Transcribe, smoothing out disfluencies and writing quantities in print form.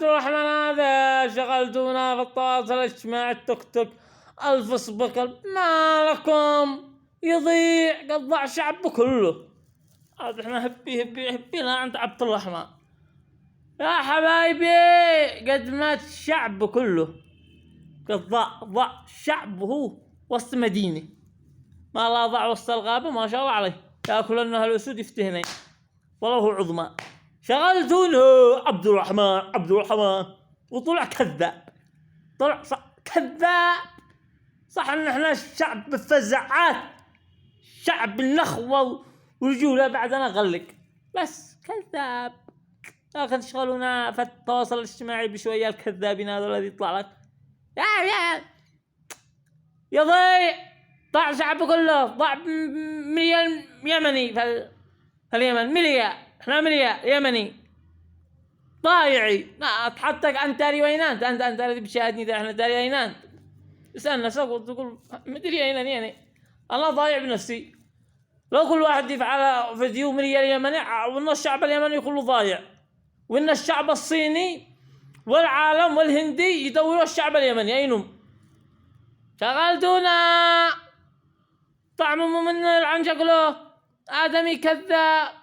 عبد الرحمن هذا شغلتونا في التواصل الاجتماعي التوك توك الفيسبوك ما لكم يضيع قد ضاع الشعب كله. هذا احنا هبينا عند عبد الرحمن يا حبايبي قد مات الشعب كله قد ضاع الشعب وهو وسط مدينة ما لا ضاع وسط الغابة ما شاء الله عليه يأكلنها الأسود يفتهنين والله هو عظمى. شغلتونه عبد الرحمن وطلع كذاب طلع كذاب صح ان احنا الشعب بالفزعات شعب بالنخوة ورجولة بعدنا غلق بس كذاب. لكن تشغلونا في التواصل الاجتماعي بشوية الكذابين هذا الذي يطلع لك يا يضيع ضاع شعب كله ضاع مليون يمني في اليمن مليا احنا مليا يمني ضايعي لا تحطك انت داري وين انت داري بتشاهدني ده احنا داري وين انت اسألنا سوق تقول مدري اين يعني انا ضايع بنفسي. لو كل واحد يفعل فيديو مليا اليمني وان الشعب اليمني كله ضايع وان الشعب الصيني والعالم والهندي يدوروا الشعب اليمني اينهم. شغلتونا طعموا من العنجة كله آدمي كذاب